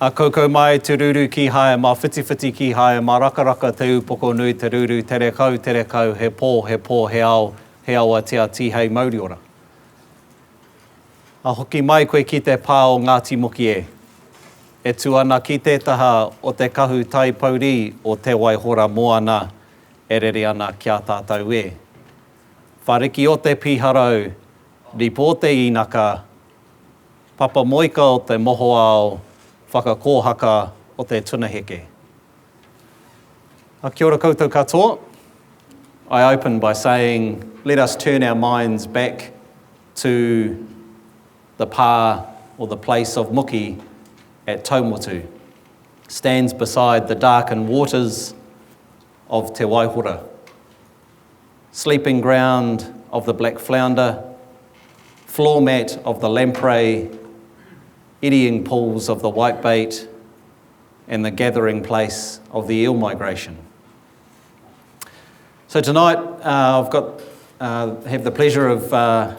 A koukou mai te ruru ki hae, mā whiti ki hae, mā rakaraka te upoko nui te ruru, tere kau, he pō, he ao a te tihei Mauriora. A hoki mai koe ki te pā o Ngāti Moki e. E tu ana ki te taha o te kahu taipauri o Te Waihora moana e rere ana kia tātou e. Whariki o te piharau, ripo te inaka, papa moika o te moho ao, whakakōhaka o te tunaheke. Kia ora koutou katoa. I open by saying, let us turn our minds back to the pā or the place of Muki at Taumotu. Stands beside the darkened waters of Te Waihora. Sleeping ground of the black flounder, floor mat of the lamprey, eddying pools of the whitebait, and the gathering place of the eel migration. So tonight I've have the pleasure of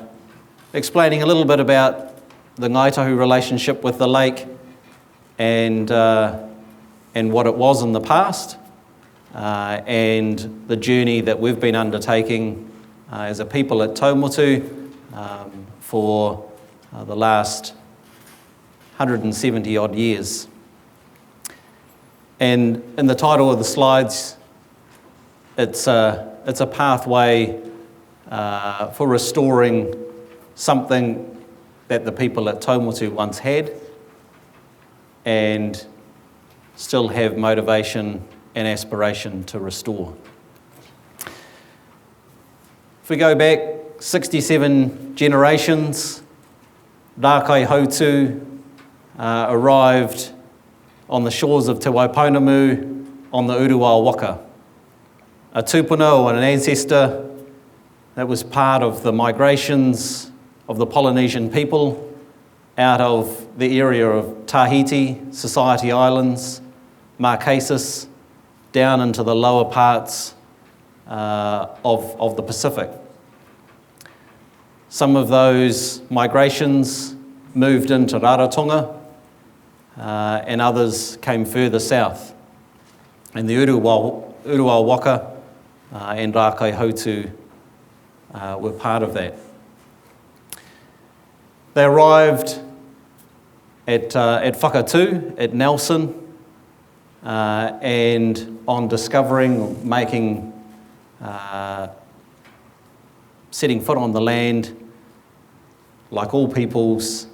explaining a little bit about the Ngaitahu relationship with the lake and what it was in the past, and the journey that we've been undertaking as a people at Taumotu for the last 170 odd years. And in the title of the slides, it's a pathway for restoring something that the people at Taumotu once had and still have motivation and aspiration to restore. If we go back 67 generations, Rākai Hautu arrived on the shores of Te Waipounamu on the Uruwa Waka. A tupuna or an ancestor that was part of the migrations of the Polynesian people out of the area of Tahiti, Society Islands, Marquesas, down into the lower parts of the Pacific. Some of those migrations moved into Rarotonga, and others came further south. And the Uruwa Waka and Rākai Hautu were part of that. They arrived at Whakatū, at Nelson, and on discovering, setting foot on the land, like all peoples,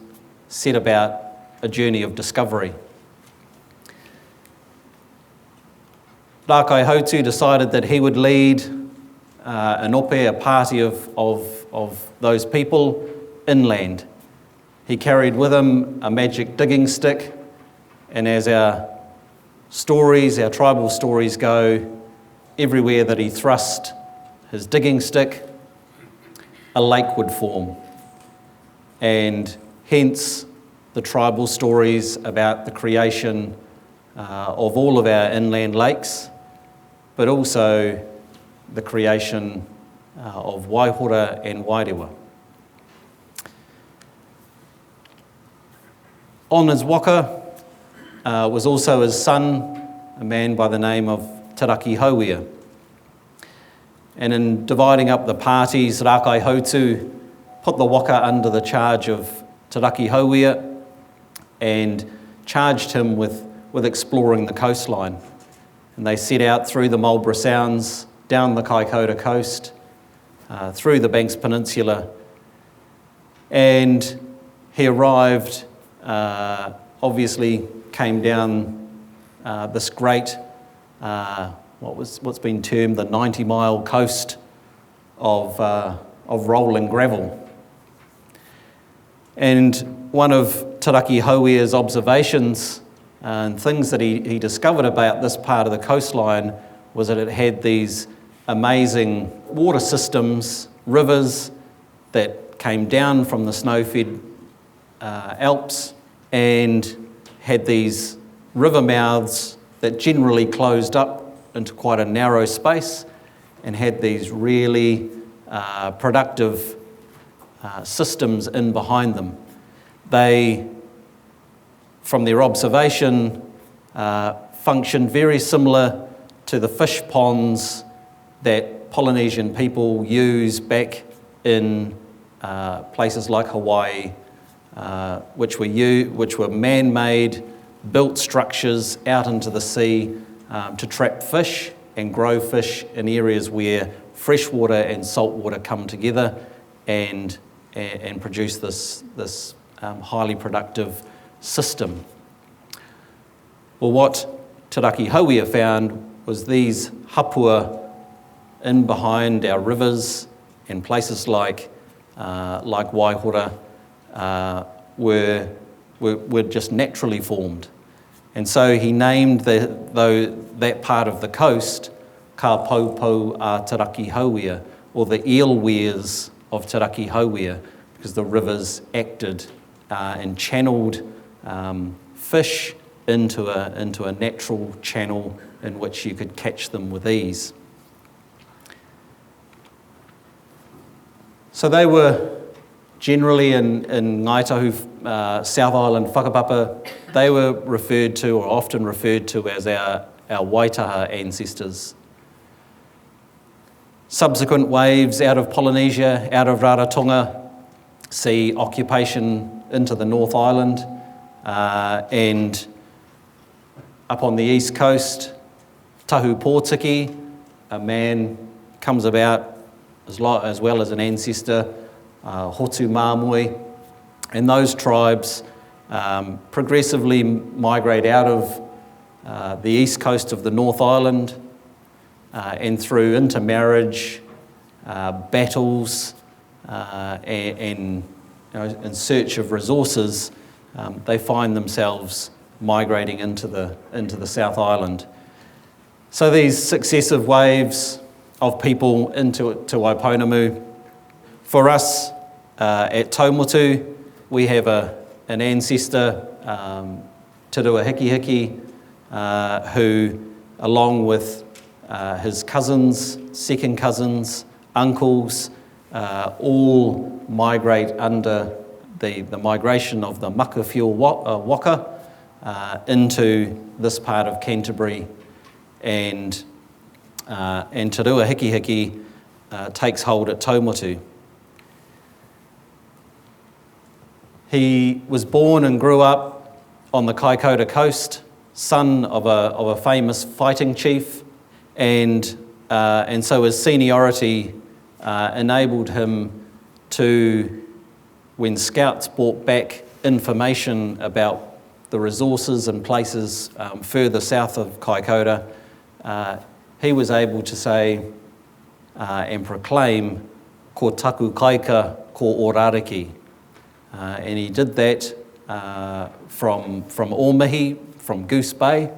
set about a journey of discovery. Rākai Hautu decided that he would lead an ope, a party of those people, inland. He carried with him a magic digging stick, and as our tribal stories go, everywhere that he thrust his digging stick, a lake would form. And hence the tribal stories about the creation of all of our inland lakes, but also the creation of Waihora and Wairewa. On his waka was also his son, a man by the name of Te Hauia. And in dividing up the parties, Rākai Hautu put the waka under the charge of Te Hauia and charged him with exploring the coastline. And they set out through the Marlborough Sounds, down the Kaikoura coast, through the Banks Peninsula, and he arrived, obviously came down this great, what's been termed the 90-mile coast of rolling gravel. And one of Te Hauia's observations and things that he discovered about this part of the coastline was that it had these amazing water systems, rivers that came down from the snow-fed Alps and had these river mouths that generally closed up into quite a narrow space and had these really productive systems in behind them. They from their observation, functioned very similar to the fish ponds that Polynesian people use back in places like Hawaii, which were man-made, built structures out into the sea to trap fish and grow fish in areas where fresh water and salt water come together and produce this highly productive system. Well, what Te Waihora found was these hapua in behind our rivers and places like Waihora were just naturally formed. And so he named that part of the coast Ka Poupou a Te Waihora, or the eel weirs of Te Waihora, because the rivers acted and channeled fish into a natural channel in which you could catch them with ease. So they were generally in Ngaitahu, South Island whakapapa, they were referred to, or often referred to, as our Waitaha ancestors. Subsequent waves out of Polynesia, out of Rarotonga, see occupation into the North Island, and up on the east coast, Tahu Pōtiki, a man comes about as well as an ancestor, Hotu Māmoe, and those tribes progressively migrate out of the east coast of the North Island and through intermarriage, battles, and in search of resources, they find themselves migrating into the South Island. So these successive waves of people into Waiponamu. For us at Taumotu, we have an ancestor, Te Hiki, who, along with his cousins, second cousins, uncles, all migrate under the migration of the Makawhio Waka into this part of Canterbury, and Te Hiki takes hold at Taumotu. He was born and grew up on the Kaikoura coast, son of a famous fighting chief, and so his seniority enabled him to, when scouts brought back information about the resources and places further south of Kaikoura, he was able to say and proclaim, ko taku kaika, ko orariki. And he did that from Omihi, from Goose Bay,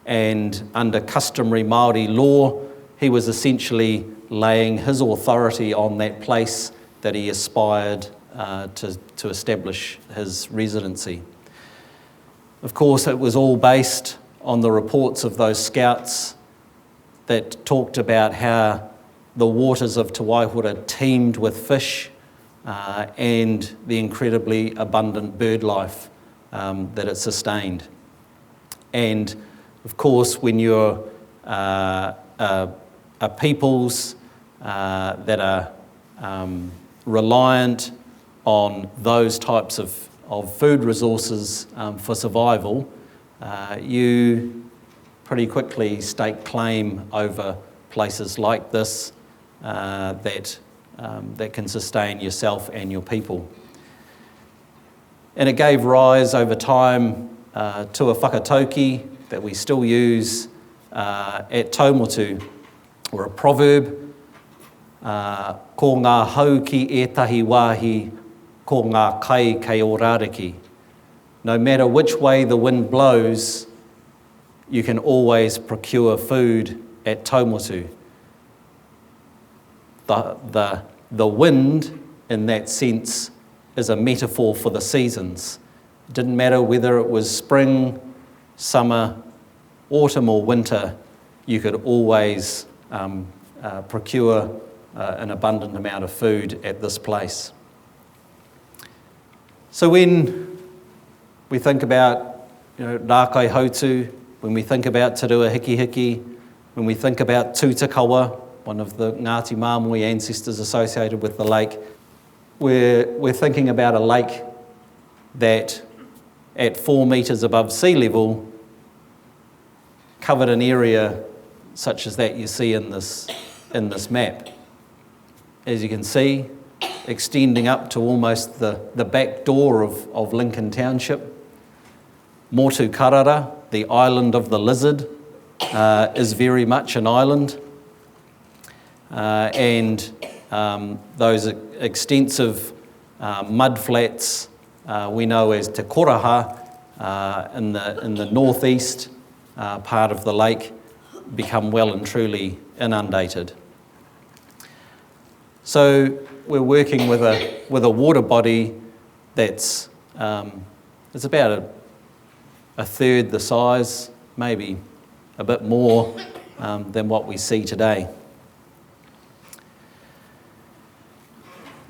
and under customary Māori law, he was essentially laying his authority on that place that he aspired to establish his residency. Of course, it was all based on the reports of those scouts that talked about how the waters of Te Waihora teemed with fish and the incredibly abundant bird life that it sustained. And of course, when you're a peoples that are reliant on those types of food resources for survival, you pretty quickly stake claim over places like this that can sustain yourself and your people. And it gave rise over time to a whakatauki that we still use at Taumotu, or a proverb, ko ngā hau ki ētahi wāhi, ko ngā kai kei orariki. No matter which way the wind blows, you can always procure food at Taumotu. The wind, in that sense, is a metaphor for the seasons. It didn't matter whether it was spring, summer, autumn or winter, you could always procure an abundant amount of food at this place. So when we think about Rākai Hautu, when we think about Te Rua Hiki Hiki, when we think about Tūtakawa, one of the Ngāti Māmoe ancestors associated with the lake, we're thinking about a lake that at 4 metres above sea level covered an area such as that you see in this map. As you can see, extending up to almost the back door of Lincoln Township. Motu Karara, the island of the lizard, is very much an island. And those extensive mud flats we know as Te Koraha in the northeast part of the lake become well and truly inundated. So we're working with a water body that's it's about a third the size, maybe a bit more than what we see today.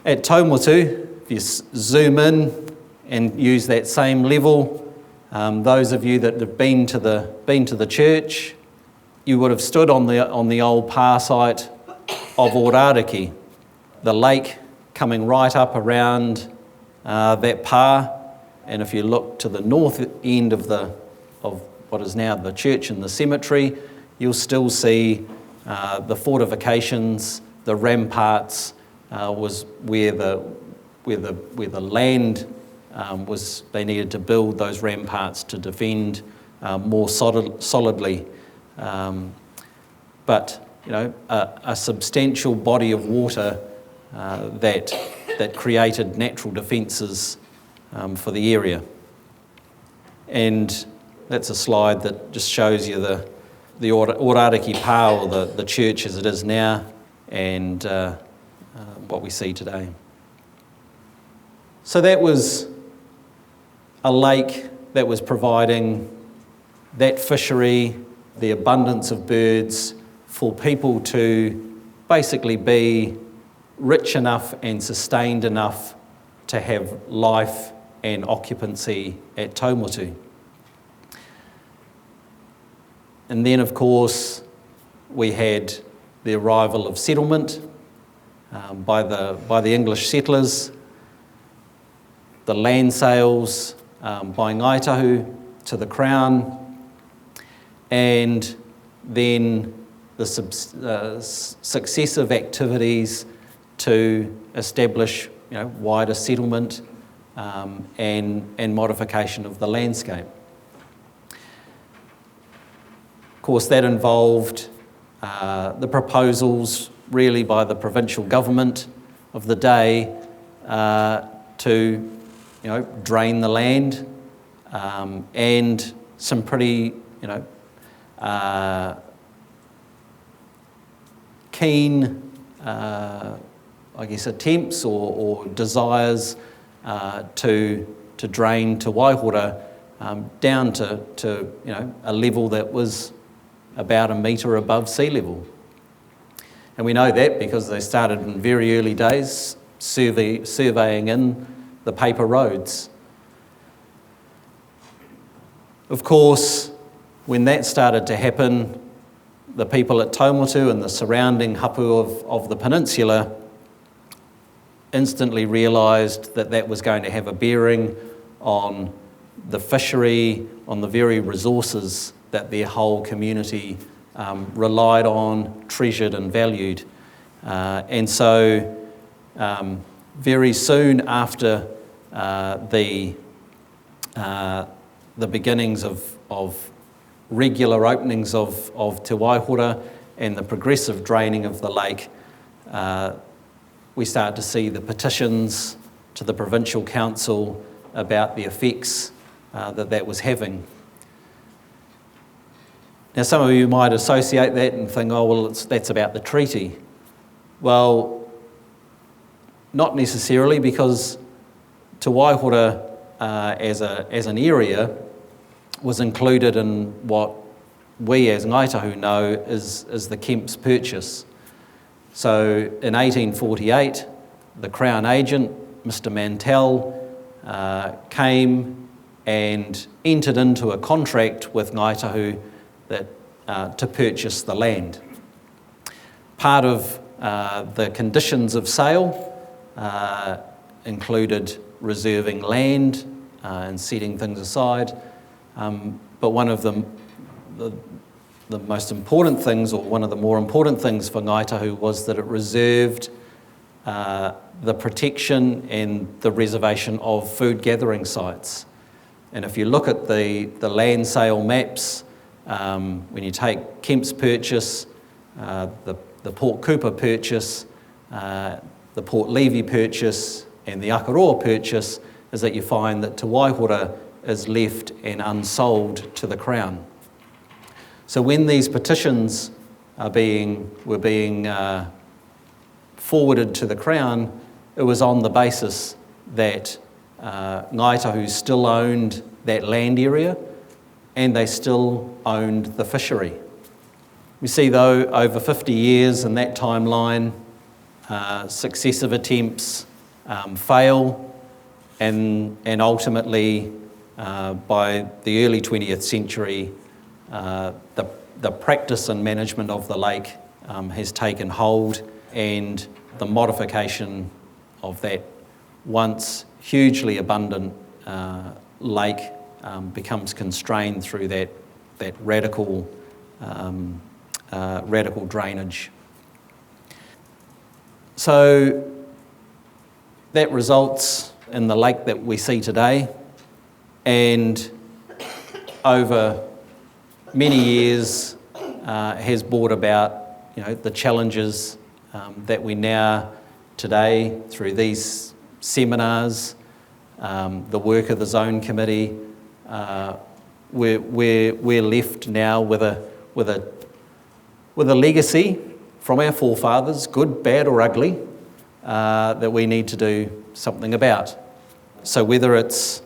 At Taumotu, if you zoom in and use that same level, those of you that have been to the church, you would have stood on the old pā site of Orariki, the lake coming right up around that pā. And if you look to the north end of what is now the church and the cemetery, you'll still see the fortifications, the ramparts was where the land was. They needed to build those ramparts to defend more solidly. But a substantial body of water that created natural defences for the area. And that's a slide that just shows you the Orariki pā, or the church as it is now, and what we see today. So that was a lake that was providing that fishery, the abundance of birds, for people to basically be rich enough and sustained enough to have life and occupancy at Taumotu. And then, of course, we had the arrival of settlement by the English settlers, the land sales by Ngaitahu to the Crown, and then the successive activities to establish wider settlement and modification of the landscape. Of course, that involved the proposals really by the provincial government of the day to drain the land, and some pretty keen attempts or desires to drain Te Waihora down to a level that was about 1 metre above sea level. And we know that because they started in very early days surveying in the paper roads. Of course, when that started to happen, the people at Taumotu and the surrounding hapu of the peninsula instantly realised that was going to have a bearing on the fishery, on the very resources that their whole community relied on, treasured and valued. And so very soon after the beginnings of regular openings of Te Waihora and the progressive draining of the lake, we start to see the petitions to the Provincial Council about the effects that was having. Now, some of you might associate that and think, oh, well, that's about the treaty. Well, not necessarily, because Te Waihora as an area was included in what we as Ngaitahu know is the Kemp's Purchase. So in 1848, the Crown agent, Mr. Mantell, came and entered into a contract with Ngāi Tahu to purchase the land. Part of the conditions of sale included reserving land and setting things aside, but one of the most important things, or one of the more important things for Ngāi Tahu, was that it reserved the protection and the reservation of food gathering sites. And if you look at the land sale maps, when you take Kemp's purchase, the Port Cooper purchase, the Port Levy purchase, and the Akaroa purchase, is that you find that Te Waihora is left and unsold to the Crown. So when these petitions were being forwarded to the Crown, it was on the basis that Ngāi Tahu still owned that land area and they still owned the fishery. We see, though, over 50 years in that timeline, successive attempts fail, and ultimately, by the early 20th century, the practice and management of the lake has taken hold, and the modification of that once hugely abundant lake becomes constrained through that radical drainage. So that results in the lake that we see today, and over many years has brought about the challenges that we now today, through these seminars, the work of the Zone Committee, we're left now with a legacy from our forefathers, good, bad or ugly, that we need to do something about. So whether it's,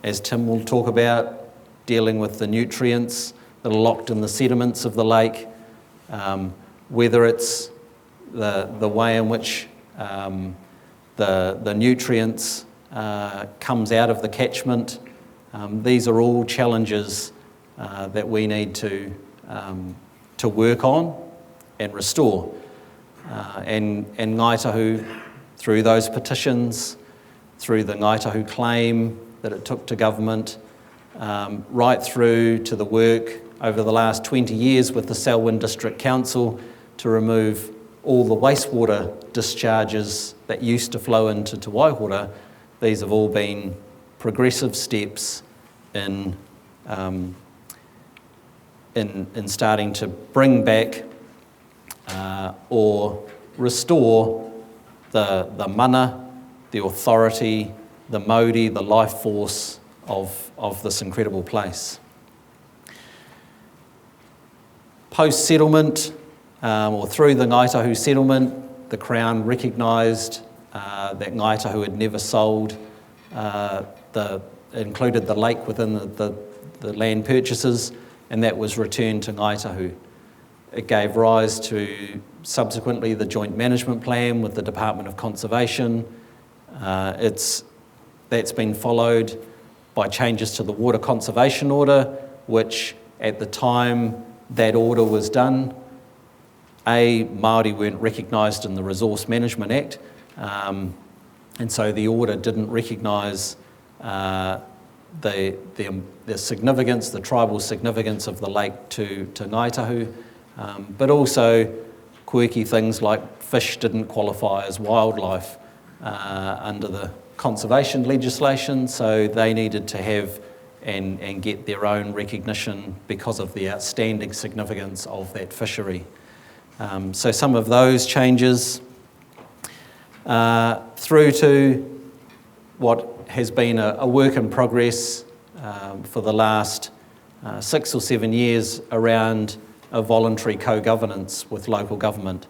as Tim will talk about, dealing with the nutrients that are locked in the sediments of the lake, whether it's the way in which the nutrients comes out of the catchment, these are all challenges that we need to work on and restore. And Ngāi Tahu, through those petitions, through the Ngāi Tahu claim that it took to government, right through to the work over the last 20 years with the Selwyn District Council to remove all the wastewater discharges that used to flow into Te Waihora, these have all been progressive steps in starting to bring back or restore the mana, the authority, the mauri, the life force of this incredible place. Post-settlement, or through the Ngāi Tahu settlement, the Crown recognised that Ngāi Tahu had never sold, included the lake within the land purchases, and that was returned to Ngāi Tahu. It gave rise to, subsequently, the joint management plan with the Department of Conservation. That's been followed by changes to the Water Conservation Order, which at the time that order was done, Māori weren't recognised in the Resource Management Act, and so the order didn't recognise the significance, the tribal significance of the lake to Ngāi Tahu, but also quirky things like fish didn't qualify as wildlife under the conservation legislation, so they needed to have and get their own recognition because of the outstanding significance of that fishery. So some of those changes through to what has been a work in progress for the last 6 or 7 years around a voluntary co-governance with local government.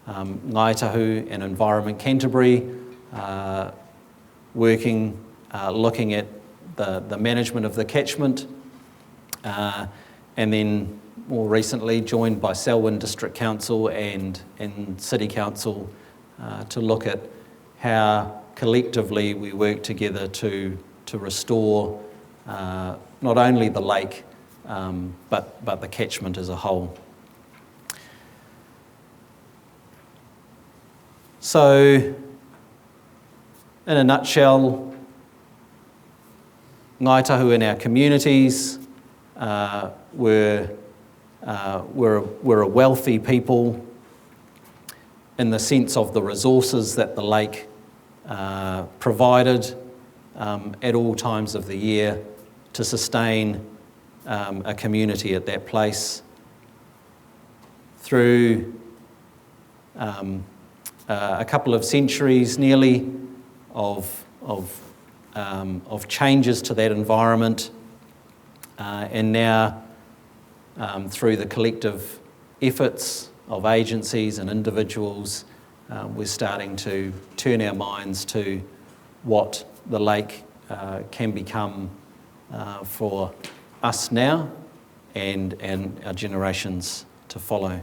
Ngāi Tahu and Environment Canterbury working, looking at the management of the catchment, and then more recently joined by Selwyn District Council and City Council to look at how collectively we work together to restore not only the lake, but the catchment as a whole. So, in a nutshell, Ngāi Tahu in our communities, we're a wealthy people in the sense of the resources that the lake provided at all times of the year to sustain a community at that place. Through a couple of centuries nearly of changes to that environment, and now through the collective efforts of agencies and individuals, we're starting to turn our minds to what the lake can become for us now and our generations to follow.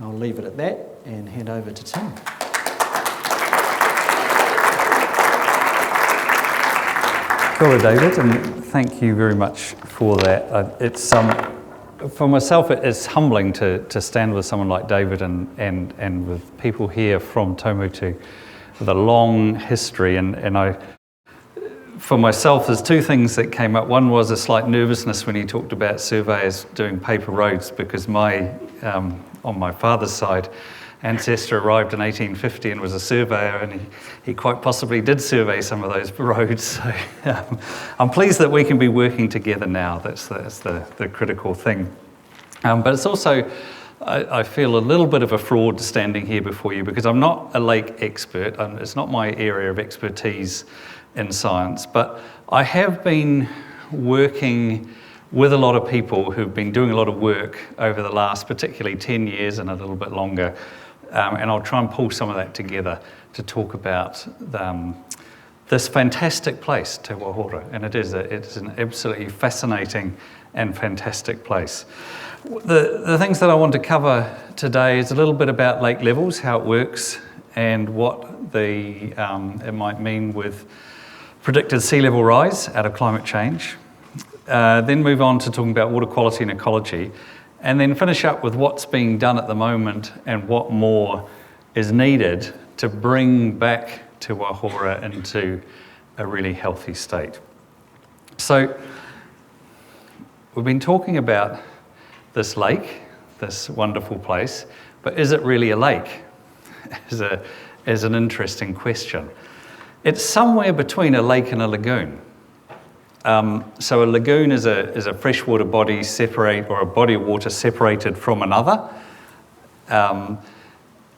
I'll leave it at that and hand over to Tim. Kia ora, David, and thank you very much for that. It's for myself, it's humbling to stand with someone like David and with people here from Taumutu with a long history. And I, for myself, there's two things that came up. One was a slight nervousness when he talked about surveyors doing paper roads, because on my father's side, Ancestral arrived in 1850 and was a surveyor, and he quite possibly did survey some of those roads. So I'm pleased that we can be working together now. That's the critical thing. But it's also, I feel a little bit of a fraud standing here before you, because I'm not a lake expert. It's not my area of expertise in science, but I have been working with a lot of people who've been doing a lot of work over the last particularly 10 years and a little bit longer. And I'll try and pull some of that together to talk about this fantastic place, Te Waihora. And it's an absolutely fascinating and fantastic place. The things that I want to cover today is a little bit about lake levels, how it works, and what it might mean with predicted sea level rise out of climate change. Then move on to talking about water quality and ecology, and then finish up with what's being done at the moment and what more is needed to bring back Te Waihora into a really healthy state. So we've been talking about this lake, this wonderful place, but is it really a lake? Is an interesting question. It's somewhere between a lake and a lagoon. So a lagoon is a freshwater body or a body of water separated from another, and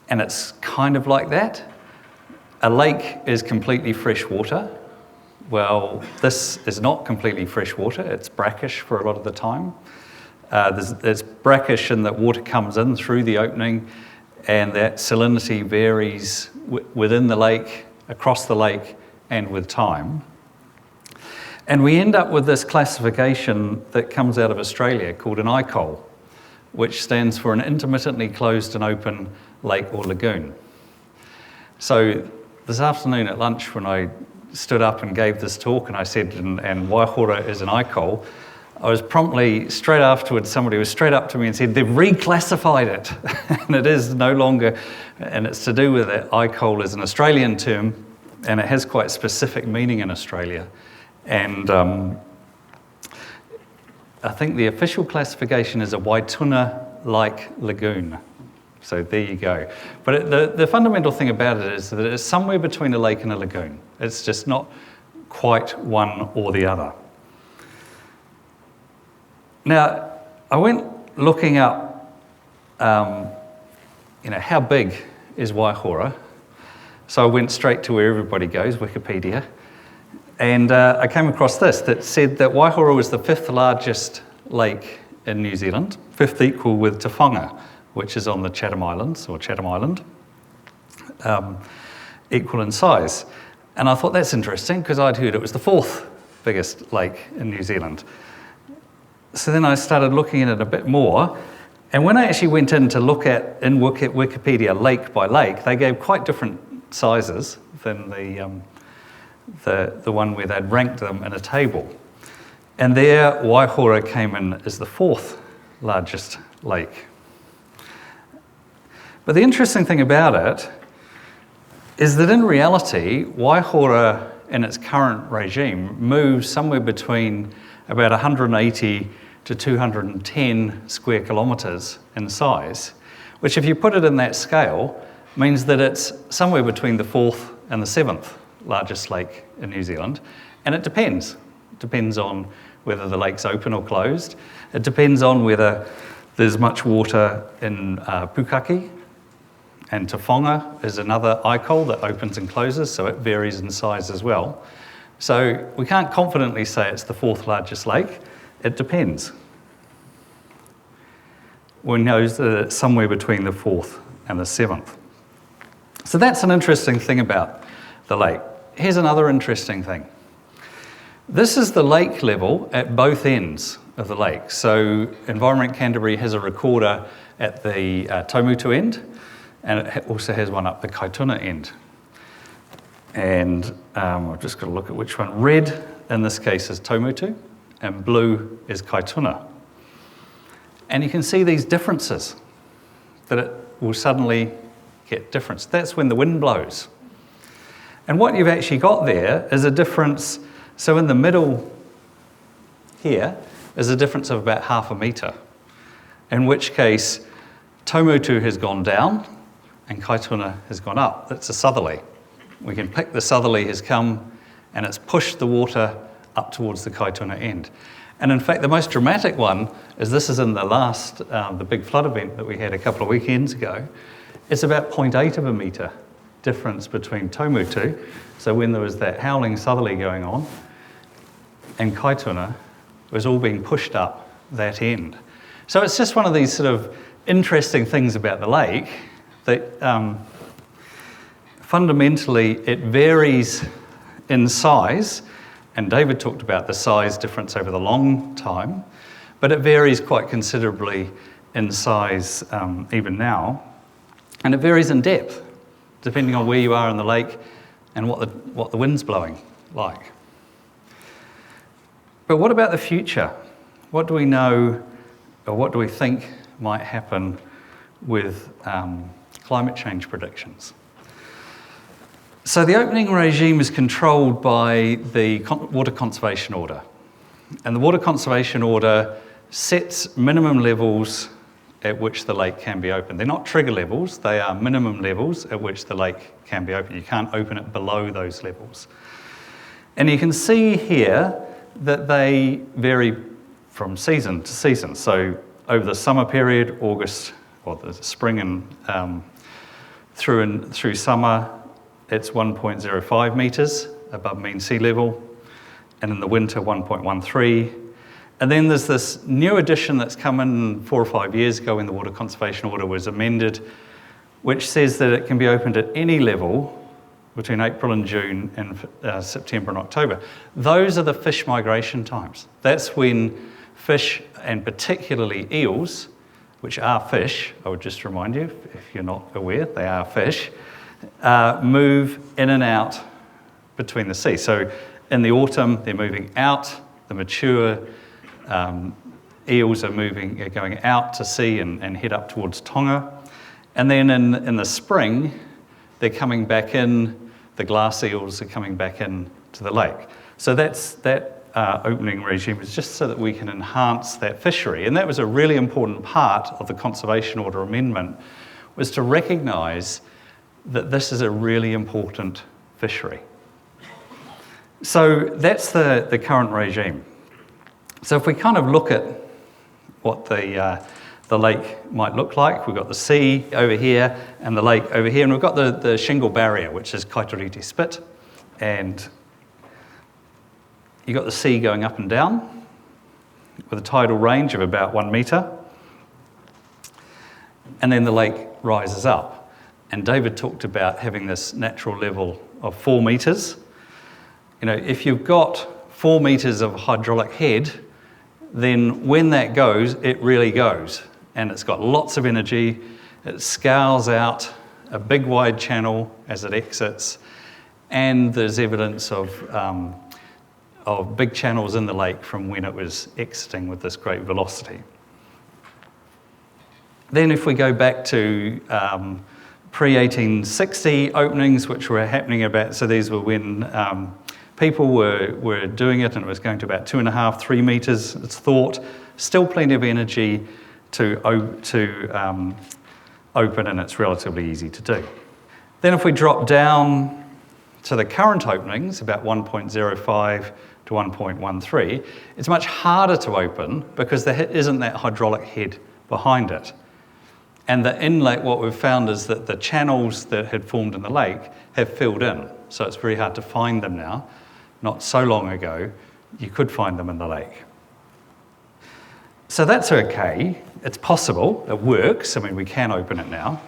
it's kind of like that. A lake is completely fresh water. Well, this is not completely fresh water. It's brackish for a lot of the time. It's brackish in that water comes in through the opening, and that salinity varies within the lake, across the lake, and with time. And we end up with this classification that comes out of Australia called an ICOL, which stands for an intermittently closed and open lake or lagoon. So this afternoon at lunch, when I stood up and gave this talk and I said, and Waihora is an ICOL, I was promptly, straight afterwards, somebody was straight up to me and said, they've reclassified it. And it is no longer, and it's to do with that ICOL is an Australian term, and it has quite specific meaning in Australia. And I think the official classification is a Waituna-like lagoon. So there you go. But the fundamental thing about it is that it's somewhere between a lake and a lagoon. It's just not quite one or the other. Now, I went looking up, how big is Waihora? So I went straight to where everybody goes, Wikipedia. And I came across this that said that Waihora was the 5th largest lake in New Zealand, 5th equal with Te Whanga, which is on the Chatham Islands, or Chatham Island, equal in size. And I thought that's interesting because I'd heard it was the 4th biggest lake in New Zealand. So then I started looking at it a bit more, and when I actually went in to look at in Wikipedia lake by lake, they gave quite different sizes than the one where they'd ranked them in a table. And there, Waihora came in as the 4th largest lake. But the interesting thing about it is that in reality, Waihora in its current regime moves somewhere between about 180 to 210 square kilometres in size, which if you put it in that scale, means that it's somewhere between the 4th and the 7th largest lake in New Zealand. And it depends. It depends on whether the lake's open or closed. It depends on whether there's much water in Pukaki, and Te Whonga is another icol that opens and closes, so it varies in size as well. So we can't confidently say it's the 4th largest lake. It depends. We know that it's somewhere between the 4th and the 7th. So that's an interesting thing about the lake. Here's another interesting thing. This is the lake level at both ends of the lake. So Environment Canterbury has a recorder at the Taumotu end, and it also has one up the Kaituna end. And I've just got to look at which one. Red, in this case, is Taumotu, and blue is Kaituna. And you can see these differences, that it will suddenly get difference. That's when the wind blows. And what you've actually got there is a difference. So in the middle here is a difference of about 0.5 metre, in which case Taumotu has gone down and Kaituna has gone up. That's a southerly. We can pick the southerly has come and it's pushed the water up towards the Kaituna end. And in fact, the most dramatic one is this is in the last, the big flood event that we had a couple of weekends ago. It's about 0.8 of a metre difference between Taumotu, so when there was that howling southerly going on, and Kaituna was all being pushed up that end. So it's just one of these sort of interesting things about the lake that fundamentally it varies in size, and David talked about the size difference over the long time, but it varies quite considerably in size even now, and it varies in depth depending on where you are in the lake and what the wind's blowing like. But what about the future? What do we know, or what do we think might happen with climate change predictions? So the opening regime is controlled by the Water Conservation Order. And the Water Conservation Order sets minimum levels at which the lake can be opened. They're not trigger levels, they are minimum levels at which the lake can be opened. You can't open it below those levels. And you can see here that they vary from season to season. So over the summer period, August, or the spring and through summer, it's 1.05 metres above mean sea level, and in the winter 1.13. And then there's this new addition that's come in 4 or 5 years ago when the Water Conservation Order was amended, which says that it can be opened at any level between April and June and September and October. Those are the fish migration times. That's when fish, and particularly eels, which are fish, I would just remind you, if you're not aware, they are fish, move in and out between the seas. So in the autumn, they're moving out, the mature eels are going out to sea and head up towards Tonga. And then in the spring, they're coming back in, the glass eels are coming back in to the lake. So that opening regime is just so that we can enhance that fishery. And that was a really important part of the Conservation Order Amendment, was to recognise that this is a really important fishery. So that's the current regime. So if we kind of look at what the lake might look like, we've got the sea over here and the lake over here, and we've got the shingle barrier, which is Kaitoriti Spit, and you've got the sea going up and down with a tidal range of about 1 metre, and then the lake rises up. And David talked about having this natural level of 4 metres. You know, if you've got 4 metres of hydraulic head, then when that goes, it really goes. And it's got lots of energy. It scours out a big wide channel as it exits. and there's evidence of big channels in the lake from when it was exiting with this great velocity. Then if we go back to pre-1860 openings, which were happening about, so these were when people were doing it, and it was going to about 2.5, 3 metres, it's thought. Still plenty of energy to open, and it's relatively easy to do. Then if we drop down to the current openings, about 1.05 to 1.13, it's much harder to open because there isn't that hydraulic head behind it. And the inlet, what we've found is that the channels that had formed in the lake have filled in. So it's very hard to find them now. Not so long ago, you could find them in the lake. So that's okay. It's possible. It works. I mean, we can open it now.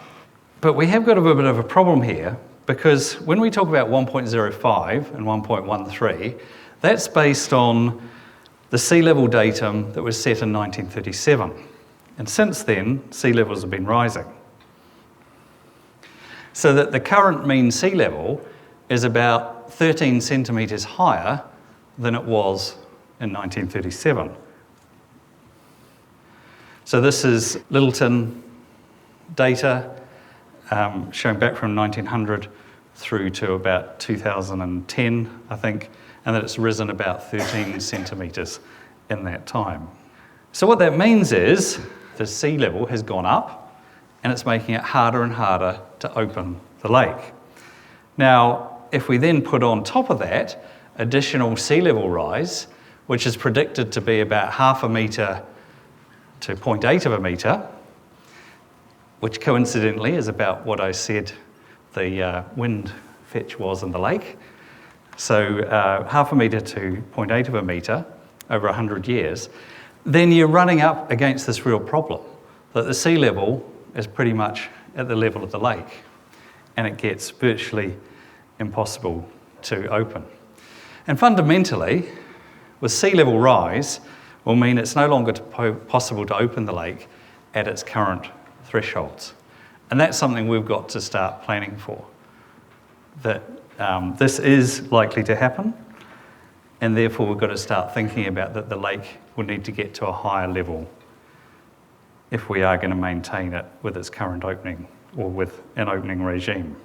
But we have got a bit of a problem here because when we talk about 1.05 and 1.13, that's based on the sea level datum that was set in 1937. And since then, sea levels have been rising. So that the current mean sea level is about 13 centimetres higher than it was in 1937. So this is Littleton data showing back from 1900 through to about 2010, I think, and that it's risen about 13 centimetres in that time. So what that means is the sea level has gone up and it's making it harder and harder to open the lake. Now, if we then put on top of that additional sea level rise, which is predicted to be about 0.5 metre to 0.8 of a metre, which coincidentally is about what I said the wind fetch was in the lake. So 0.5 metre to 0.8 of a metre over 100 years, then you're running up against this real problem, that the sea level is pretty much at the level of the lake, and it gets virtually impossible to open. And fundamentally, with sea level rise, will mean it's no longer possible to open the lake at its current thresholds. And that's something we've got to start planning for, that this is likely to happen, and therefore we've got to start thinking about that the lake will need to get to a higher level if we are going to maintain it with its current opening or with an opening regime.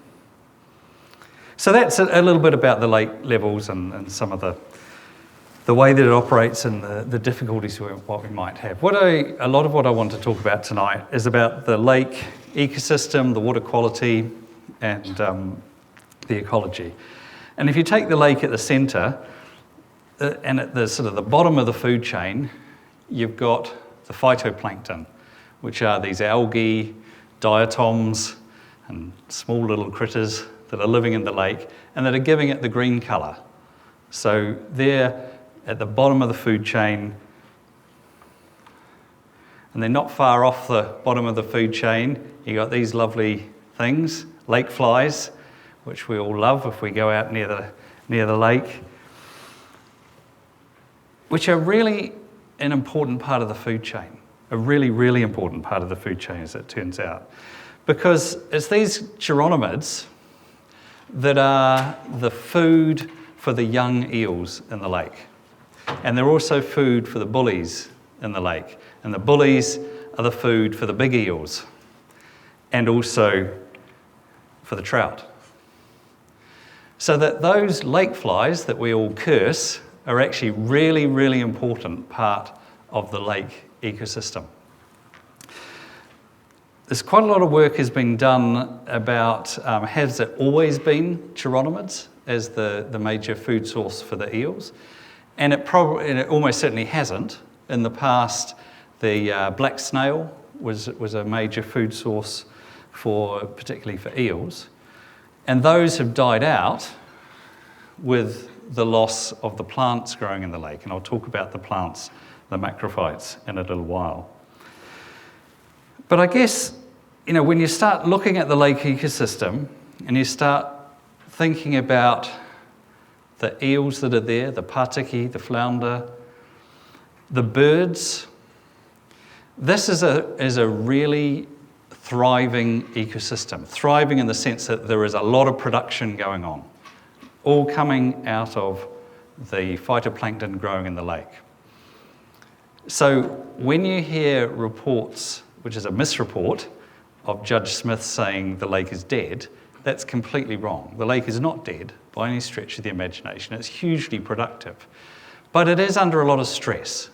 So that's a little bit about the lake levels and some of the way that it operates and the difficulties what we might have. A lot of what I want to talk about tonight is about the lake ecosystem, the water quality, and the ecology. And if you take the lake at the centre, and at the sort of the bottom of the food chain, you've got the phytoplankton, which are these algae, diatoms, and small little critters that are living in the lake and that are giving it the green colour. So they're at the bottom of the food chain, and they're not far off the bottom of the food chain. You've got these lovely things, lake flies, which we all love if we go out near the lake, which are really an important part of the food chain, a really, really important part of the food chain as it turns out. Because it's these chironomids that are the food for the young eels in the lake. And they're also food for the bullies in the lake. And the bullies are the food for the big eels and also for the trout. So that those lake flies that we all curse are actually really, really important part of the lake ecosystem. There's quite a lot of work has been done about has it always been chironomids as the major food source for the eels? And it almost certainly hasn't. In the past, the black snail was a major food source particularly for eels. And those have died out with the loss of the plants growing in the lake. And I'll talk about the plants, the macrophytes, in a little while. But I guess, when you start looking at the lake ecosystem and you start thinking about the eels that are there, the patiki, the flounder, the birds, this is a really thriving ecosystem. Thriving in the sense that there is a lot of production going on. all coming out of the phytoplankton growing in the lake. So when you hear reports, which is a misreport, of Judge Smith saying the lake is dead, that's completely wrong. The lake is not dead by any stretch of the imagination. It's hugely productive. But it is under a lot of stress.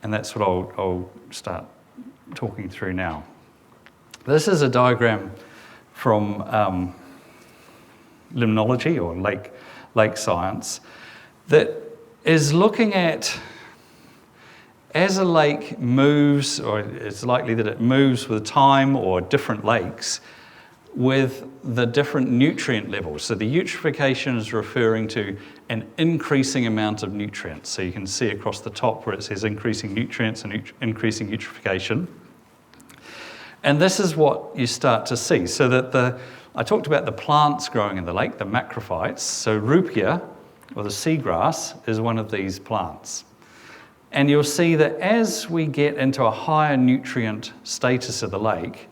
And that's what I'll start talking through now. This is a diagram from limnology or lake science that is looking at, as a lake moves, or it's likely that it moves with time or different lakes, with the different nutrient levels. So the eutrophication is referring to an increasing amount of nutrients. So you can see across the top where it says increasing nutrients and increasing eutrophication. And this is what you start to see. So that I talked about the plants growing in the lake, the macrophytes. So rupia, or the seagrass, is one of these plants. And you'll see that as we get into a higher nutrient status of the lake,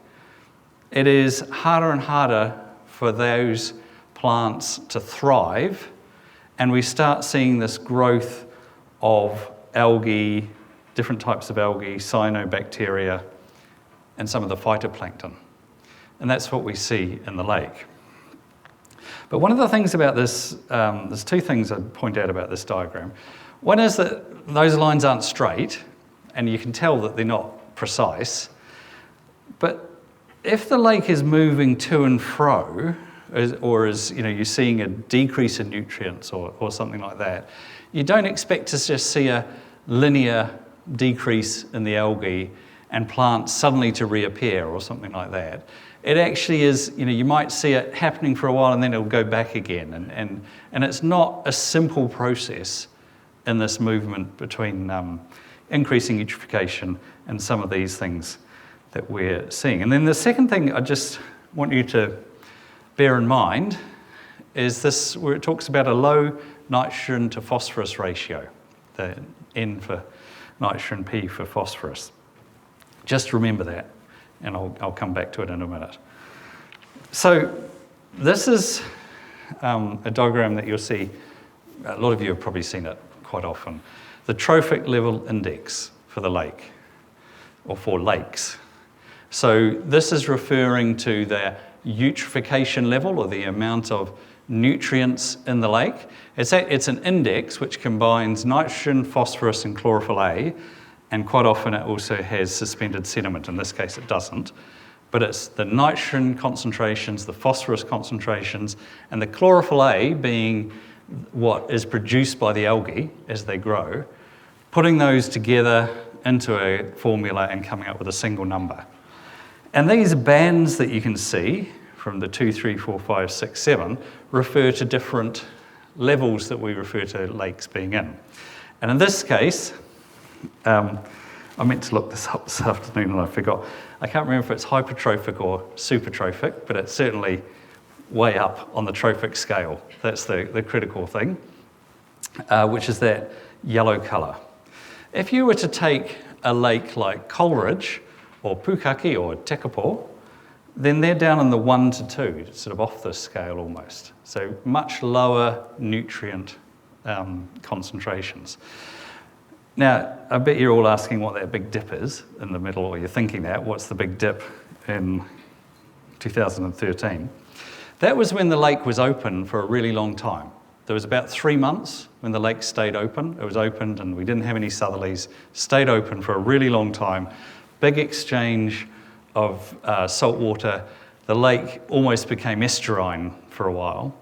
it is harder and harder for those plants to thrive, and we start seeing this growth of algae, different types of algae, cyanobacteria, and some of the phytoplankton. And that's what we see in the lake. But one of the things about this, there's two things I'd point out about this diagram. One is that those lines aren't straight, and you can tell that they're not precise. But if the lake is moving to and fro, or is, you're seeing a decrease in nutrients or something like that, you don't expect to just see a linear decrease in the algae and plants suddenly to reappear or something like that. It actually is, you might see it happening for a while and then it'll go back again. And it's not a simple process in this movement between increasing eutrophication and some of these things that we're seeing. And then the second thing I just want you to bear in mind is this, where it talks about a low nitrogen to phosphorus ratio, the N for nitrogen, P for phosphorus. Just remember that, and I'll come back to it in a minute. So this is a diagram that you'll see, a lot of you have probably seen it quite often, the trophic level index for the lake, or for lakes. So this is referring to the eutrophication level, or the amount of nutrients in the lake. It's an index which combines nitrogen, phosphorus, and chlorophyll A, and quite often it also has suspended sediment. In this case it doesn't. But it's the nitrogen concentrations, the phosphorus concentrations, and the chlorophyll A being what is produced by the algae as they grow, putting those together into a formula and coming up with a single number. And these bands that you can see from the 2, 3, 4, 5, 6, 7 refer to different levels that we refer to lakes being in. And in this case, I meant to look this up this afternoon and I forgot. I can't remember if it's hypertrophic or supertrophic, but it's certainly way up on the trophic scale. That's the critical thing, which is that yellow colour. If you were to take a lake like Coleridge or Pukaki or Tekapo, then they're down in the 1 to 2, sort of off this scale almost. So much lower nutrient concentrations. Now, I bet you're all asking what that big dip is in the middle, or you're thinking that. What's the big dip in 2013? That was when the lake was open for a really long time. There was about 3 months when the lake stayed open. It was opened and we didn't have any southerlies. Stayed open for a really long time. Big exchange of salt water. The lake almost became estuarine for a while.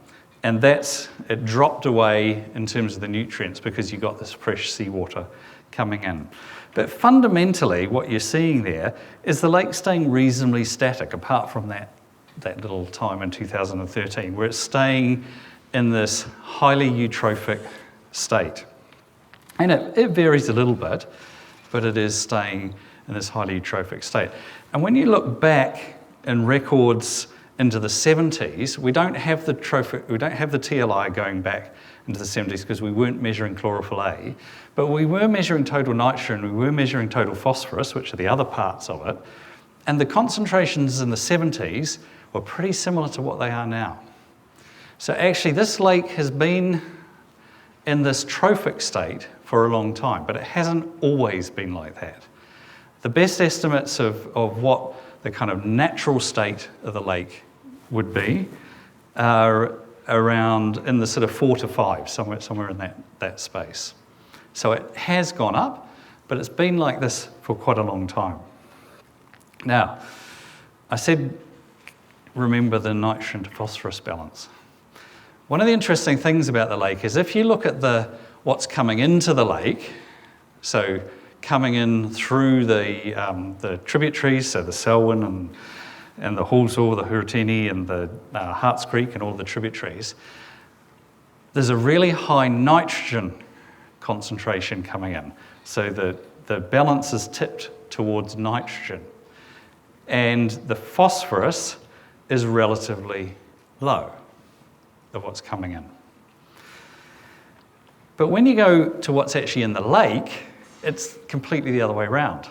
And it dropped away in terms of the nutrients because you got this fresh seawater coming in. But fundamentally, what you're seeing there is the lake staying reasonably static, apart from that little time in 2013, where it's staying in this highly eutrophic state. And it varies a little bit, but it is staying in this highly eutrophic state. And when you look back in records into the 70s, we don't have the TLI going back into the 70s because we weren't measuring chlorophyll A, but we were measuring total nitrogen, we were measuring total phosphorus, which are the other parts of it, and the concentrations in the 70s were pretty similar to what they are now. So actually this lake has been in this trophic state for a long time, but it hasn't always been like that. The best estimates of what the kind of natural state of the lake would be are around in the sort of 4 to 5, somewhere in that space. So it has gone up, but it's been like this for quite a long time. Now, I said, remember the nitrogen to phosphorus balance. One of the interesting things about the lake is if you look at what's coming into the lake, so coming in through the tributaries, so the Selwyn and the Hallsaw, the Huratini and the Harts Creek and all the tributaries, there's a really high nitrogen concentration coming in. So the balance is tipped towards nitrogen. And the phosphorus is relatively low of what's coming in. But when you go to what's actually in the lake, it's completely the other way around.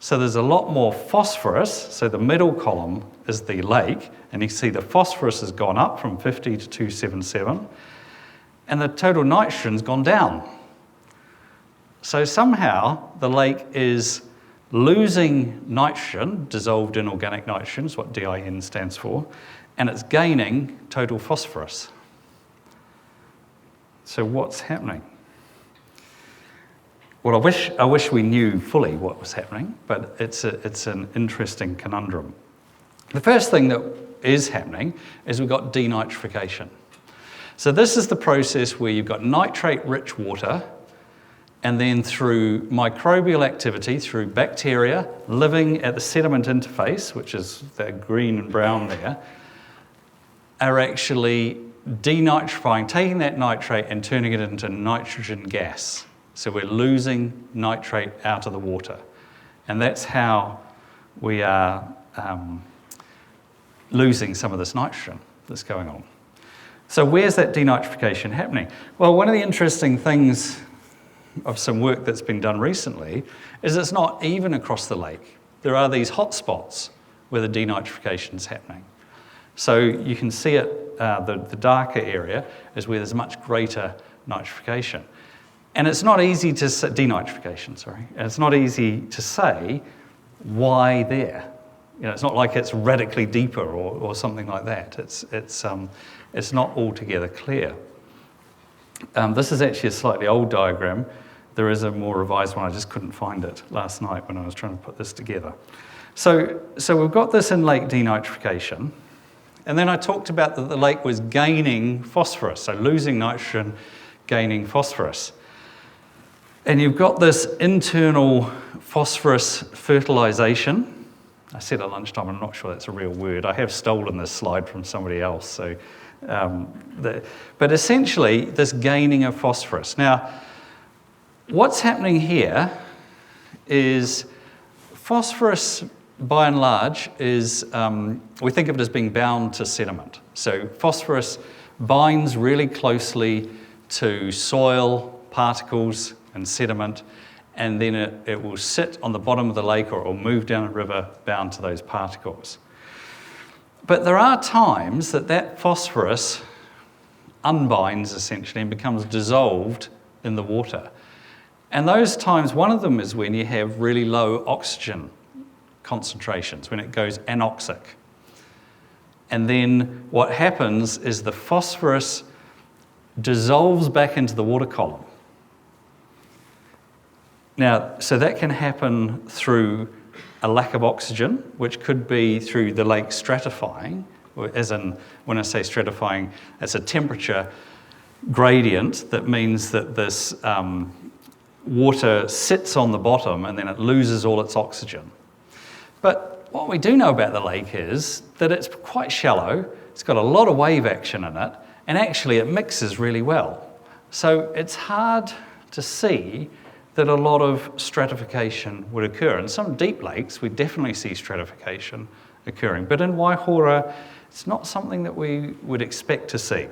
So there's a lot more phosphorus, so the middle column is the lake, and you see the phosphorus has gone up from 50 to 277, and the total nitrogen's gone down. So somehow the lake is losing nitrogen, dissolved in organic nitrogen, is what DIN stands for, and it's gaining total phosphorus. So what's happening? Well, I wish we knew fully what was happening, but it's an interesting conundrum. The first thing that is happening is we've got denitrification. So this is the process where you've got nitrate-rich water, and then through microbial activity, through bacteria living at the sediment interface, which is the green and brown there, are actually denitrifying, taking that nitrate and turning it into nitrogen gas. So we're losing nitrate out of the water. And that's how we are losing some of this nitrogen that's going on. So where's that denitrification happening? Well, one of the interesting things of some work that's been done recently is it's not even across the lake. There are these hot spots where the denitrification is happening. So you can see it, the darker area is where there's much greater nitrification. And it's not easy to say, denitrification, sorry. And it's not easy to say why there. You know, it's not like it's radically deeper or something like that. It's not altogether clear. This is actually a slightly old diagram. There is a more revised one. I just couldn't find it last night when I was trying to put this together. So we've got this in lake denitrification. And then I talked about that the lake was gaining phosphorus, so losing nitrogen, gaining phosphorus. And you've got this internal phosphorus fertilization. I said at lunchtime, I'm not sure that's a real word. I have stolen this slide from somebody else. So, but essentially, this gaining of phosphorus. Now, what's happening here is phosphorus, by and large, is, we think of it as being bound to sediment. So phosphorus binds really closely to soil, particles, and sediment, and then it will sit on the bottom of the lake or it will move down a river bound to those particles. But there are times that phosphorus unbinds essentially and becomes dissolved in the water. And those times, one of them is when you have really low oxygen concentrations, when it goes anoxic. And then what happens is the phosphorus dissolves back into the water column. Now, so that can happen through a lack of oxygen, which could be through the lake stratifying, as in, when I say stratifying, it's a temperature gradient that means that this water sits on the bottom and then it loses all its oxygen. But what we do know about the lake is that it's quite shallow, it's got a lot of wave action in it, and actually it mixes really well. So it's hard to see that a lot of stratification would occur. In some deep lakes, we definitely see stratification occurring. But in Waihora, it's not something that we would expect to see.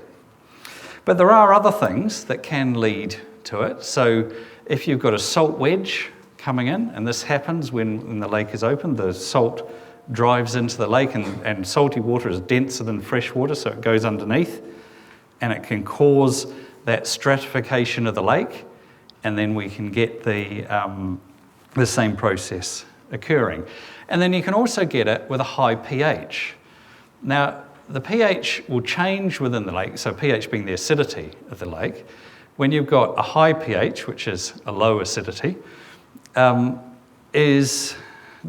But there are other things that can lead to it. So if you've got a salt wedge coming in, and this happens when the lake is open, the salt drives into the lake, and salty water is denser than fresh water, so it goes underneath. and it can cause that stratification of the lake, and then we can get the same process occurring. And then you can also get it with a high pH. Now, the pH will change within the lake, so pH being the acidity of the lake. When you've got a high pH, which is a low acidity, is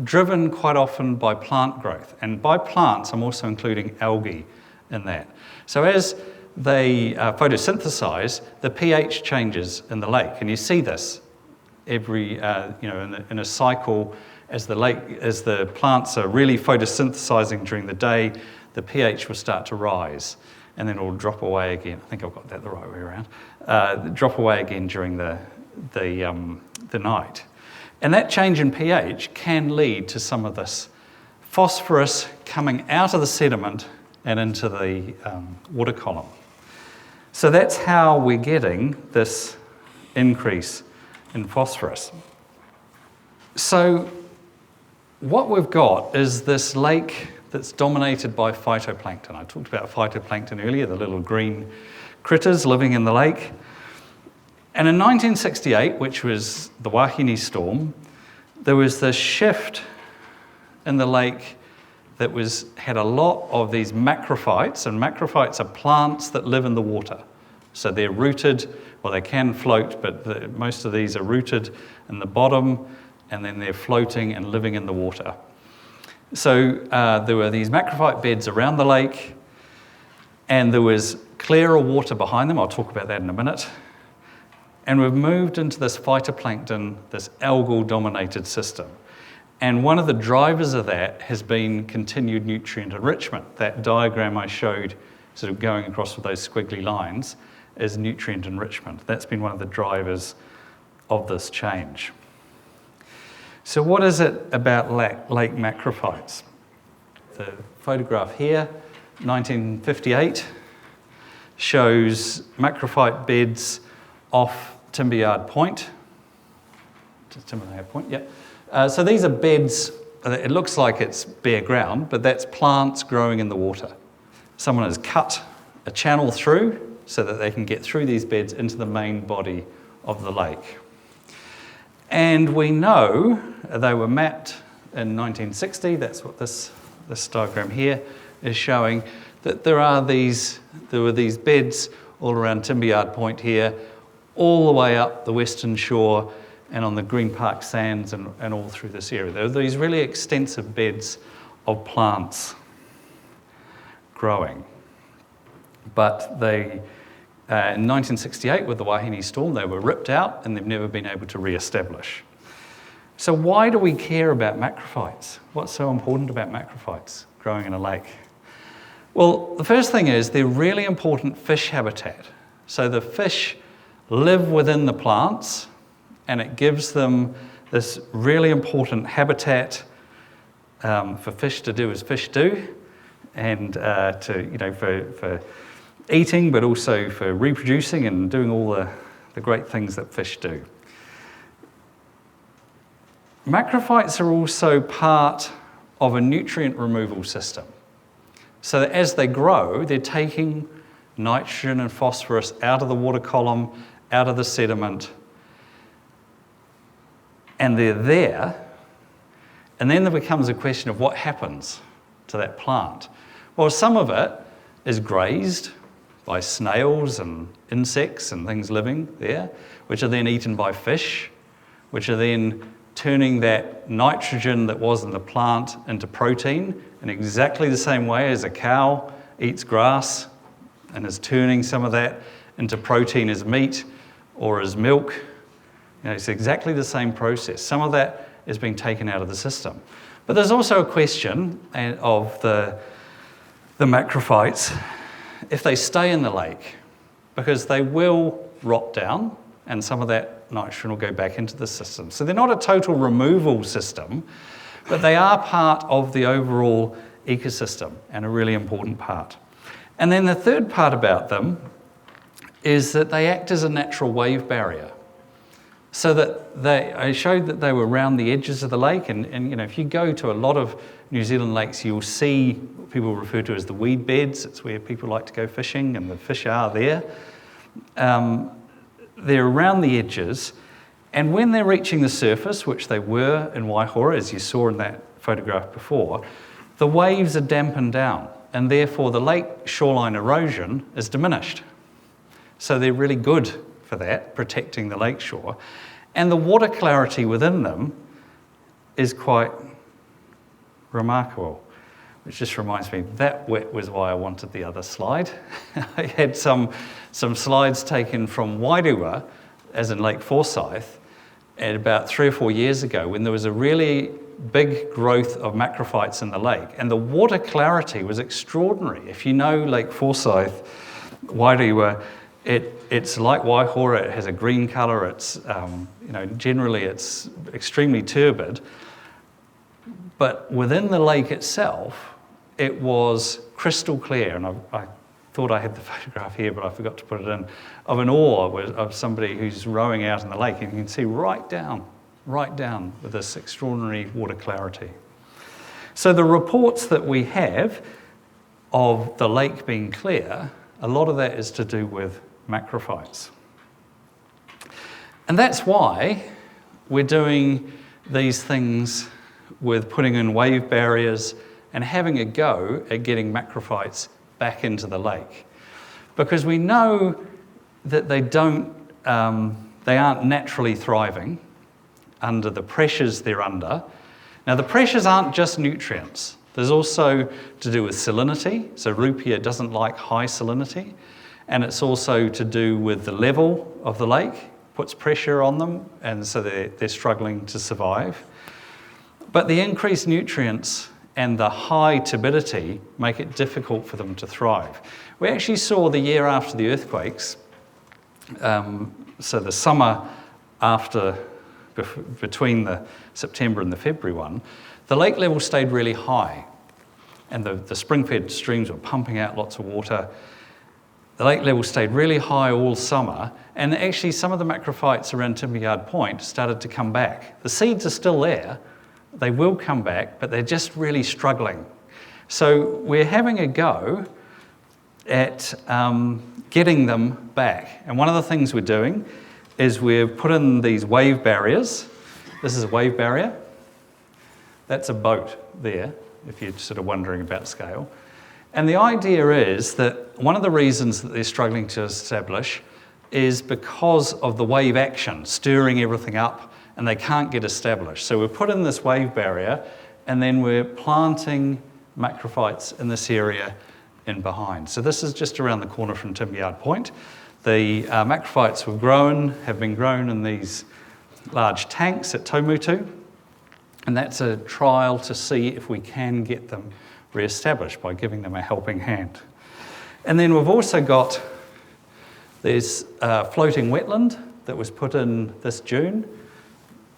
driven quite often by plant growth. And by plants, I'm also including algae in that. So as they photosynthesize, the pH changes in the lake. And you see this every, in a cycle as the plants are really photosynthesizing during the day, the pH will start to rise, and then it will drop away again. I think I've got that the right way around. Drop away again during the night. And that change in pH can lead to some of this phosphorus coming out of the sediment and into the water column. So that's how we're getting this increase in phosphorus. So what we've got is this lake that's dominated by phytoplankton. I talked about phytoplankton earlier, the little green critters living in the lake. And in 1968, which was the Wahine storm, there was this shift in the lake that had a lot of these macrophytes, and macrophytes are plants that live in the water. So they're rooted, well, they can float, but most of these are rooted in the bottom, and then they're floating and living in the water. So there were these macrophyte beds around the lake, and there was clearer water behind them. I'll talk about that in a minute. And we've moved into this phytoplankton, this algal-dominated system. And one of the drivers of that has been continued nutrient enrichment. That diagram I showed, sort of going across with those squiggly lines, is nutrient enrichment. That's been one of the drivers of this change. So what is it about lake macrophytes? The photograph here, 1958, shows macrophyte beds off Timber Yard Point. Timber Yard Point, yeah. So these are beds, it looks like it's bare ground, but that's plants growing in the water. Someone has cut a channel through so that they can get through these beds into the main body of the lake. And we know they were mapped in 1960, that's what this diagram here is showing, that there were these beds all around Timber Yard Point here, all the way up the western shore and on the Green Park sands and all through this area. There are these really extensive beds of plants growing. But in 1968, with the Wahine storm, they were ripped out and they've never been able to re-establish. So why do we care about macrophytes? What's so important about macrophytes growing in a lake? Well, the first thing is they're really important fish habitat. So the fish live within the plants, and it gives them this really important habitat for fish to do as fish do, and for eating, but also for reproducing and doing all the great things that fish do. Macrophytes are also part of a nutrient removal system. So that as they grow, they're taking nitrogen and phosphorus out of the water column, out of the sediment, and they're there. And then there becomes a question of what happens to that plant. Well, some of it is grazed by snails and insects and things living there, which are then eaten by fish, which are then turning that nitrogen that was in the plant into protein in exactly the same way as a cow eats grass and is turning some of that into protein as meat or as milk. It's exactly the same process. Some of that is being taken out of the system. But there's also a question of the macrophytes, if they stay in the lake, because they will rot down and some of that nitrogen will go back into the system. So they're not a total removal system, but they are part of the overall ecosystem and a really important part. And then the third part about them is that they act as a natural wave barrier. So that I showed that they were around the edges of the lake, and if you go to a lot of New Zealand lakes, you'll see what people refer to as the weed beds. It's where people like to go fishing, and the fish are there. They're around the edges, and when they're reaching the surface, which they were in Waihora, as you saw in that photograph before, the waves are dampened down, and therefore the lake shoreline erosion is diminished. So they're really good for that, protecting the lakeshore. And the water clarity within them is quite remarkable, which just reminds me, that was why I wanted the other slide. I had some slides taken from Wairua, as in Lake Forsyth, at about 3 or 4 years ago, when there was a really big growth of macrophytes in the lake, and the water clarity was extraordinary. If you know Lake Forsyth, Wairua, it's like Waihora. It has a green colour. It's generally it's extremely turbid, but within the lake itself, it was crystal clear. And I thought I had the photograph here, but I forgot to put it in, of an oar of somebody who's rowing out in the lake, and you can see right down with this extraordinary water clarity. So the reports that we have of the lake being clear, a lot of that is to do with macrophytes. And that's why we're doing these things with putting in wave barriers and having a go at getting macrophytes back into the lake. Because we know that they aren't naturally thriving under the pressures they're under. Now, the pressures aren't just nutrients. There's also to do with salinity. So Rupia doesn't like high salinity. And it's also to do with the level of the lake, puts pressure on them, and so they're struggling to survive. But the increased nutrients and the high turbidity make it difficult for them to thrive. We actually saw the year after the earthquakes, so the summer between the September and the February one, the lake level stayed really high, and the spring-fed streams were pumping out lots of water. The lake level stayed really high all summer, and actually some of the macrophytes around Timber Yard Point started to come back. The seeds are still there. They will come back, but they're just really struggling. So we're having a go at getting them back. And one of the things we're doing is we've put in these wave barriers. This is a wave barrier. That's a boat there, if you're sort of wondering about scale. And the idea is that one of the reasons that they're struggling to establish is because of the wave action, stirring everything up, and they can't get established. So we've put in this wave barrier, and then we're planting macrophytes in this area in behind. So this is just around the corner from Timber Yard Point. The macrophytes have been grown in these large tanks at Taumutu, and that's a trial to see if we can get them re-established by giving them a helping hand. And then we've also got this floating wetland that was put in this June,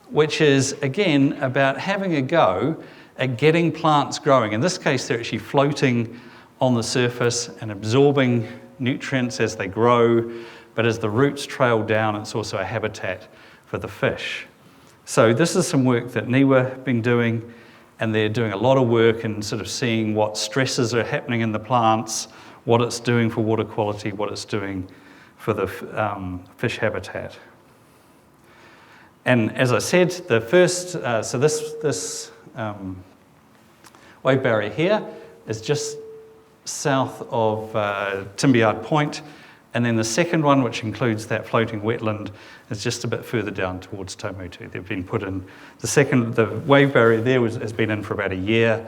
which is, again, about having a go at getting plants growing. In this case, they're actually floating on the surface and absorbing nutrients as they grow, but as the roots trail down, it's also a habitat for the fish. So this is some work that NIWA have been doing, and they're doing a lot of work in sort of seeing what stresses are happening in the plants, what it's doing for water quality, what it's doing for the fish habitat. And as I said, the first, so this wave barrier here is just south of Timber Yard Point, and then the second one, which includes that floating wetland, is just a bit further down towards Taumutu. They've been put in, the wave barrier there has been in for about a year,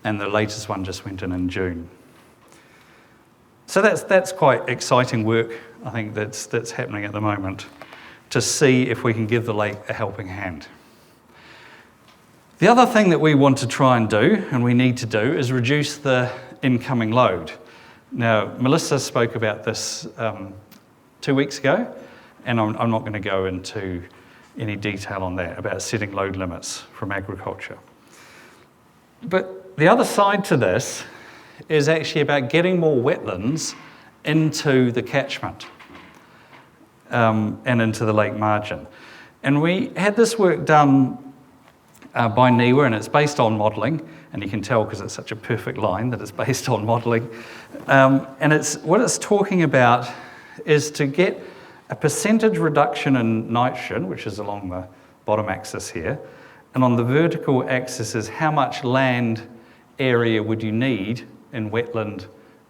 and the latest one just went in June. So that's quite exciting work, I think, that's happening at the moment, to see if we can give the lake a helping hand. The other thing that we want to try and do, and we need to do, is reduce the incoming load. Now, Melissa spoke about this 2 weeks ago, and I'm not going to go into any detail on that, about setting load limits from agriculture. But the other side to this is actually about getting more wetlands into the catchment and into the lake margin. And we had this work done by NIWA, and it's based on modelling, and you can tell because it's such a perfect line that it's based on modelling. And what it's talking about is to get a percentage reduction in nitrogen, which is along the bottom axis here, and on the vertical axis is how much land area would you need in wetland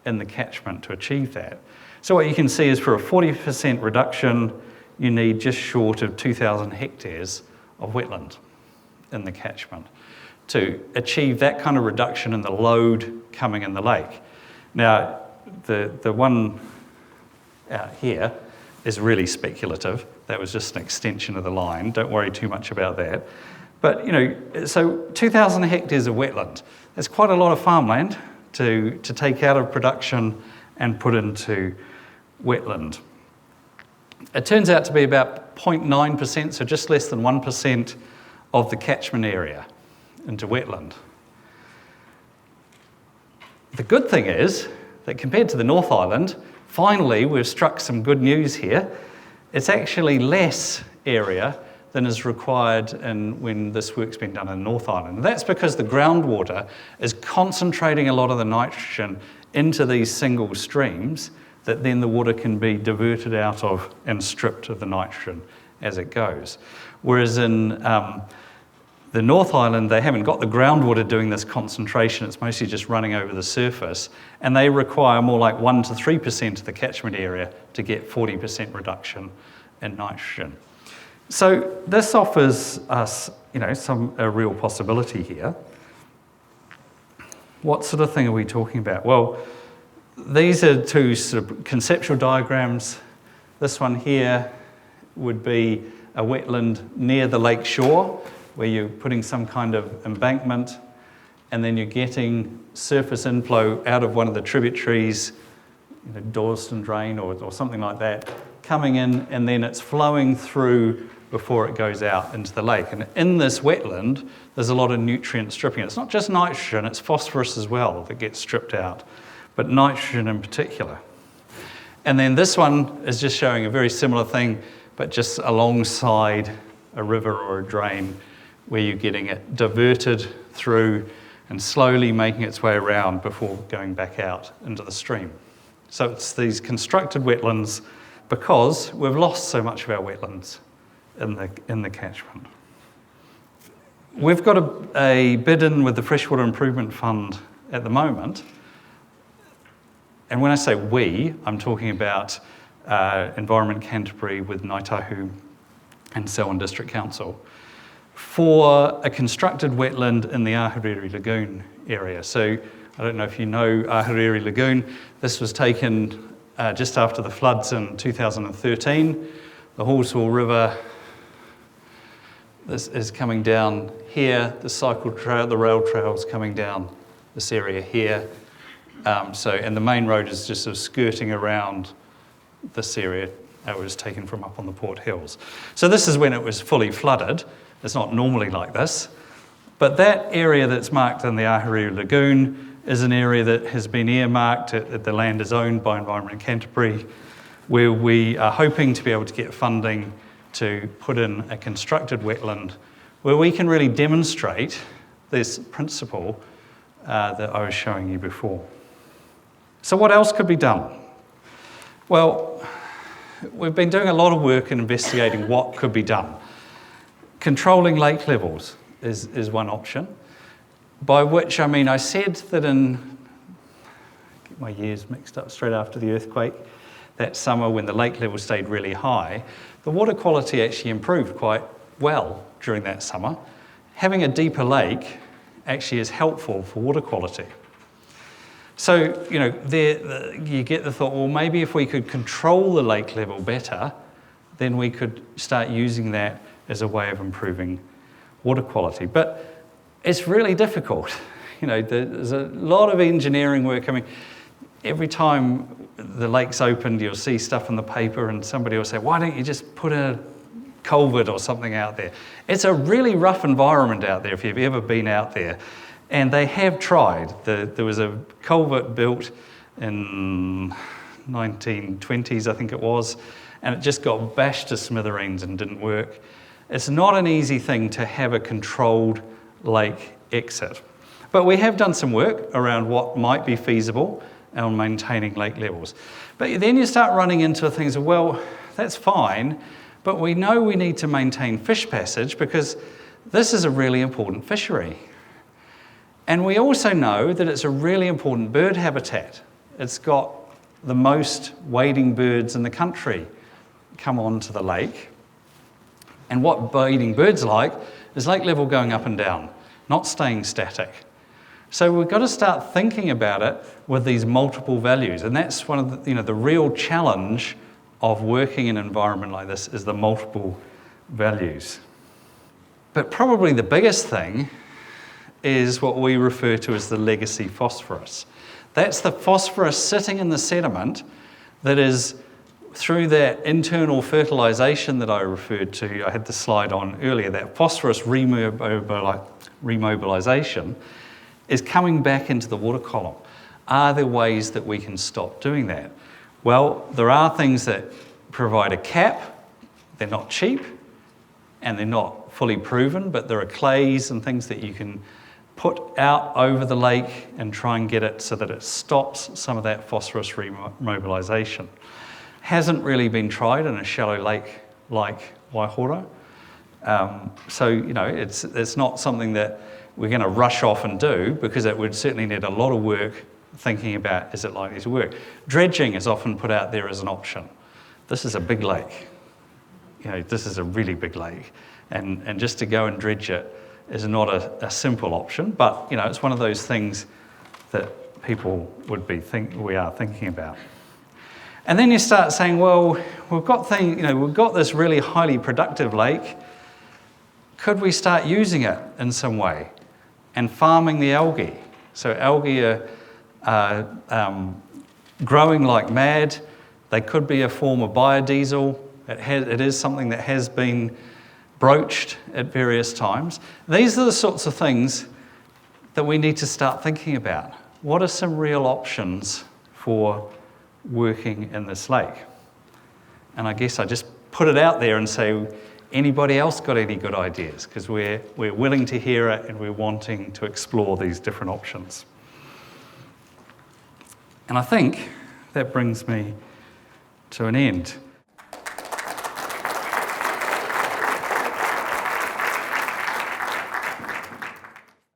in the catchment to achieve that. So what you can see is for a 40% reduction, you need just short of 2,000 hectares of wetland in the catchment to achieve that kind of reduction in the load coming in the lake. Now, the one out here is really speculative. That was just an extension of the line. Don't worry too much about that. But, so 2,000 hectares of wetland, that's quite a lot of farmland to take out of production and put into wetland. It turns out to be about 0.9%, so just less than 1% of the catchment area into wetland. The good thing is that compared to the North Island, finally we've struck some good news here. It's actually less area than is required when this work's been done in North Island. And that's because the groundwater is concentrating a lot of the nitrogen into these single streams that then the water can be diverted out of and stripped of the nitrogen as it goes. Whereas in the North Island, they haven't got the groundwater doing this concentration, it's mostly just running over the surface, and they require more like 1 to 3% of the catchment area to get 40% reduction in nitrogen. So this offers us, a real possibility here. What sort of thing are we talking about? Well, these are two sort of conceptual diagrams. This one here would be a wetland near the lake shore, where you're putting some kind of embankment, and then you're getting surface inflow out of one of the tributaries, Dawson Drain or something like that, coming in, and then it's flowing through before it goes out into the lake. And in this wetland, there's a lot of nutrient stripping. It's not just nitrogen, it's phosphorus as well that gets stripped out, but nitrogen in particular. And then this one is just showing a very similar thing, but just alongside a river or a drain, where you're getting it diverted through and slowly making its way around before going back out into the stream. So it's these constructed wetlands because we've lost so much of our wetlands in the catchment. We've got a bid in with the Freshwater Improvement Fund at the moment. And when I say we, I'm talking about Environment Canterbury with Ngāi Tahu and Selwyn District Council for a constructed wetland in the Ahuriri Lagoon area. So I don't know if you know Ahuriri Lagoon. This was taken just after the floods in 2013. The Hawesville River, this is coming down here. The cycle trail, the rail trail is coming down this area here. And the main road is just sort of skirting around this area. It was taken from up on the Port Hills. So this is when it was fully flooded. It's not normally like this. But that area that's marked in the Ahuriri Lagoon is an area that has been earmarked. The land is owned by Environment Canterbury, where we are hoping to be able to get funding to put in a constructed wetland where we can really demonstrate this principle that I was showing you before. So what else could be done? Well, we've been doing a lot of work in investigating what could be done. Controlling lake levels is one option, by which I mean I said that get my years mixed up straight after the earthquake, that summer when the lake level stayed really high, the water quality actually improved quite well during that summer. Having a deeper lake actually is helpful for water quality. So, you get the thought, well, maybe if we could control the lake level better, then we could start using that as a way of improving water quality. But it's really difficult. There's a lot of engineering work. I mean, every time the lake's opened, you'll see stuff in the paper and somebody will say, why don't you just put a culvert or something out there? It's a really rough environment out there if you've ever been out there. And they have tried. There was a culvert built in 1920s, I think it was, and it just got bashed to smithereens and didn't work. It's not an easy thing to have a controlled lake exit. But we have done some work around what might be feasible on maintaining lake levels. But then you start running into things of, well, that's fine, but we know we need to maintain fish passage because this is a really important fishery. And we also know that it's a really important bird habitat. It's got the most wading birds in the country come onto the lake. And what wading birds like is lake level going up and down, not staying static. So we've got to start thinking about it with these multiple values. And that's one of the real challenge of working in an environment like this is the multiple values. But probably the biggest thing is what we refer to as the legacy phosphorus. That's the phosphorus sitting in the sediment that is, through that internal fertilisation that I referred to, I had the slide on earlier, that phosphorus remobilisation is coming back into the water column. Are there ways that we can stop doing that? Well, there are things that provide a cap. They're not cheap and they're not fully proven, but there are clays and things that you can put out over the lake and try and get it so that it stops some of that phosphorus remobilisation. Hasn't really been tried in a shallow lake like Waihora. So, it's not something that we're going to rush off and do because it would certainly need a lot of work thinking about, is it likely to work? Dredging is often put out there as an option. This is a big lake. This is a really big lake. And just to go and dredge it is not a simple option, but it's one of those things that people we are thinking about. And then you start saying, well, we've got this really highly productive lake. Could we start using it in some way and farming the algae? So algae are growing like mad. They could be a form of biodiesel. It is something that has been broached at various times. These are the sorts of things that we need to start thinking about. What are some real options for working in this lake? And I guess I just put it out there and say, anybody else got any good ideas? Because we're willing to hear it and we're wanting to explore these different options. And I think that brings me to an end.